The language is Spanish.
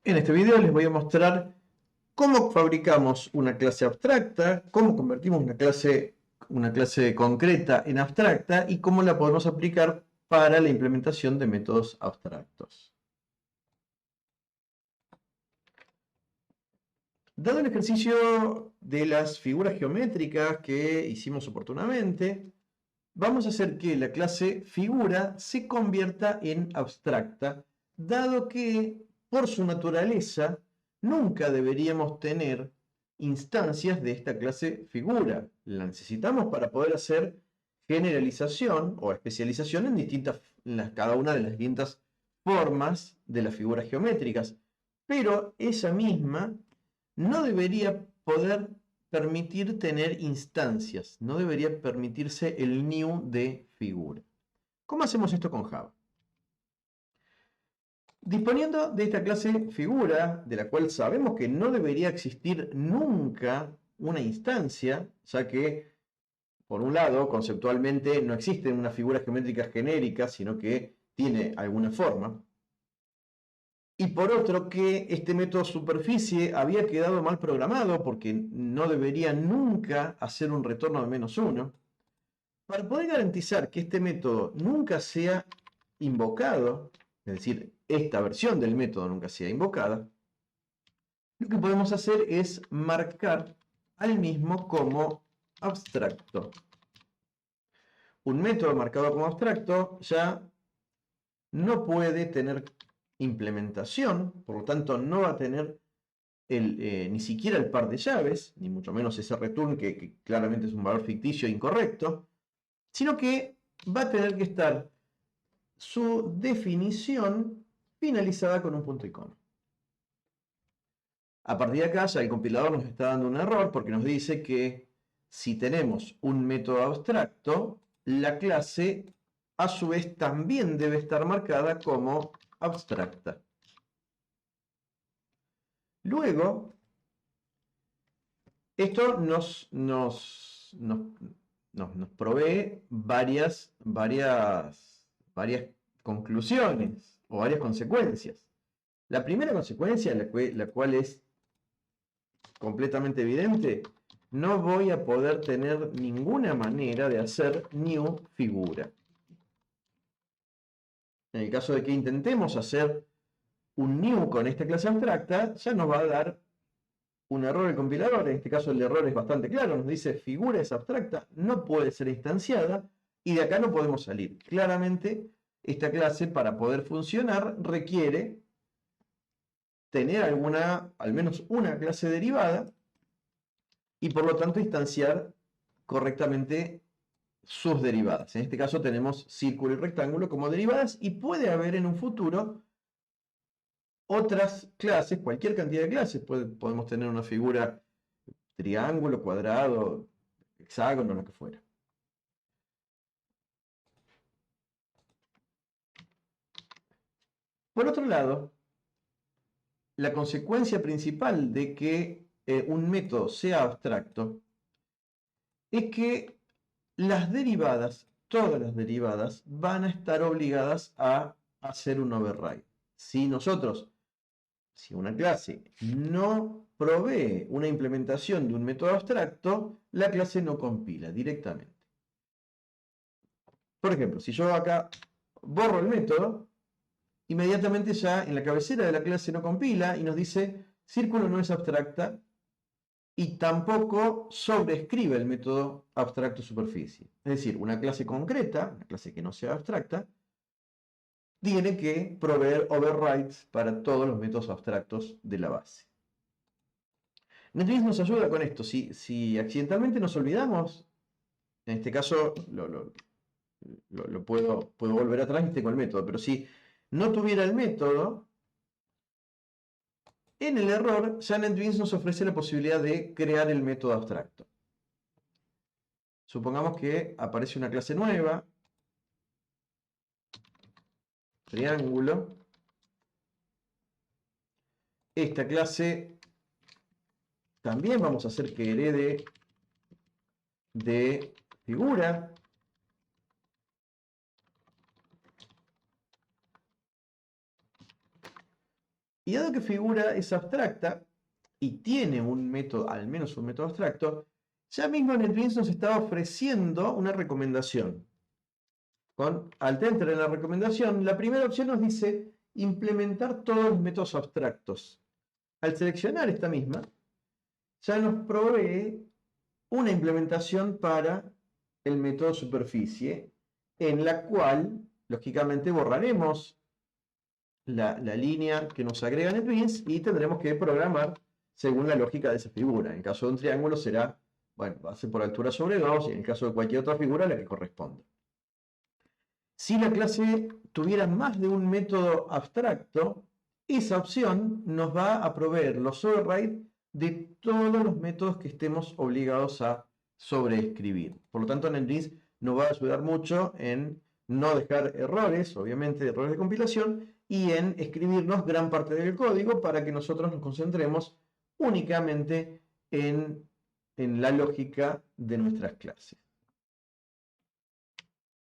En este video les voy a mostrar cómo fabricamos una clase abstracta, cómo convertimos una clase concreta en abstracta y cómo la podemos aplicar para la implementación de métodos abstractos. Dado el ejercicio de las figuras geométricas que hicimos oportunamente, vamos a hacer que la clase figura se convierta en abstracta, dado que por su naturaleza nunca deberíamos tener instancias de esta clase figura. La necesitamos para poder hacer generalización o especialización cada una de las distintas formas de las figuras geométricas. Pero esa misma no debería poder permitir tener instancias, no debería permitirse el new de figura. ¿Cómo hacemos esto con Java? Disponiendo de esta clase figura, de la cual sabemos que no debería existir nunca una instancia, ya que, por un lado, conceptualmente no existe una figura geométrica genérica, sino que tiene alguna forma. Y por otro, que este método superficie había quedado mal programado porque no debería nunca hacer un retorno de -1. Para poder garantizar que este método nunca sea invocado, es decir, esta versión del método nunca sea invocada, lo que podemos hacer es marcar al mismo como abstracto. Un método marcado como abstracto ya no puede tener implementación, por lo tanto no va a tener ni siquiera el par de llaves, ni mucho menos ese return que claramente es un valor ficticio e incorrecto, sino que va a tener que estar su definición finalizada con un punto y coma. A partir de acá ya el compilador nos está dando un error porque nos dice que si tenemos un método abstracto, la clase a su vez también debe estar marcada como abstracta. Luego, esto nos provee varias conclusiones o varias consecuencias. La primera consecuencia, la cual es completamente evidente, no voy a poder tener ninguna manera de hacer new figura. En el caso de que intentemos hacer un new con esta clase abstracta, ya nos va a dar un error el compilador. En este caso el error es bastante claro, nos dice figura es abstracta, no puede ser instanciada y de acá no podemos salir. Claramente esta clase para poder funcionar requiere tener al menos una clase derivada y por lo tanto instanciar correctamente sus derivadas. En este caso tenemos círculo y rectángulo como derivadas y puede haber en un futuro otras clases, cualquier cantidad de clases. Podemos tener una figura triángulo, cuadrado, hexágono, lo que fuera. Por otro lado, la consecuencia principal de que un método sea abstracto es que las derivadas, todas las derivadas, van a estar obligadas a hacer un override. Si una clase no provee una implementación de un método abstracto, la clase no compila directamente. Por ejemplo, si yo acá borro el método, inmediatamente ya en la cabecera de la clase no compila y nos dice círculo no es abstracta y tampoco sobreescribe el método abstracto superficie. Es decir, una clase concreta, una clase que no sea abstracta, tiene que proveer overrides para todos los métodos abstractos de la base. NetBeans nos ayuda con esto. Si accidentalmente nos olvidamos, en este caso puedo volver atrás y tengo el método, pero si no tuviera el método, en el error ya NetBeans nos ofrece la posibilidad de crear el método abstracto. Supongamos que aparece una clase nueva, triángulo. Esta clase también vamos a hacer que herede de figura. Y dado que figura es abstracta y tiene un método, al menos un método abstracto, ya mismo NetBeans nos está ofreciendo una recomendación. Con Alt Enter en la recomendación, la primera opción nos dice implementar todos los métodos abstractos. Al seleccionar esta misma, ya nos provee una implementación para el método superficie, en la cual, lógicamente, borraremos la línea que nos agrega NetBeans y tendremos que programar según la lógica de esa figura. En el caso de un triángulo será, bueno, base por altura sobre 2, y en el caso de cualquier otra figura, la que corresponda. Si la clase tuviera más de un método abstracto, esa opción nos va a proveer los overrides de todos los métodos que estemos obligados a sobreescribir. Por lo tanto, NetBeans nos va a ayudar mucho en no dejar errores, obviamente errores de compilación, y en escribirnos gran parte del código para que nosotros nos concentremos únicamente en la lógica de nuestras clases.